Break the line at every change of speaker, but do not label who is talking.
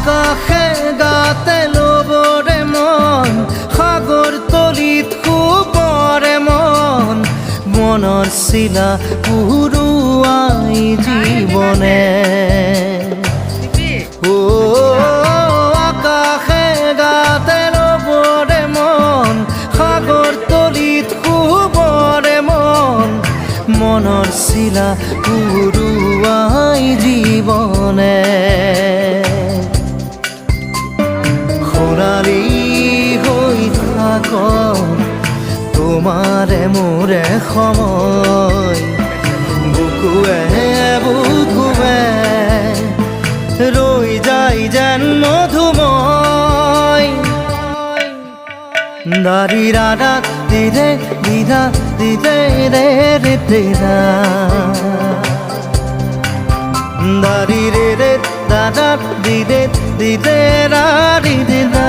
আকাশে গাতে ল'বৰে মন সাগৰ তলিত শুবৰে মন মনৰ চিলা পুৰুৱাই জীৱনে আকাশে গাতে ল'বৰে মন সাগৰ তলিত শুবৰে মন মনৰ চিলা পুৰুৱাই জীৱনে খৰালি হৈ থাক তোমাৰে মোৰে সময় বুকুৱে বুকুৱে ৰৈ যায় যেন মধুময় দাৰি ৰাধা দিদে দিদা দিদে ৰে ৰে দিদা দাৰি ৰে ৰে দাদা দিদে দিদে ৰা দিদা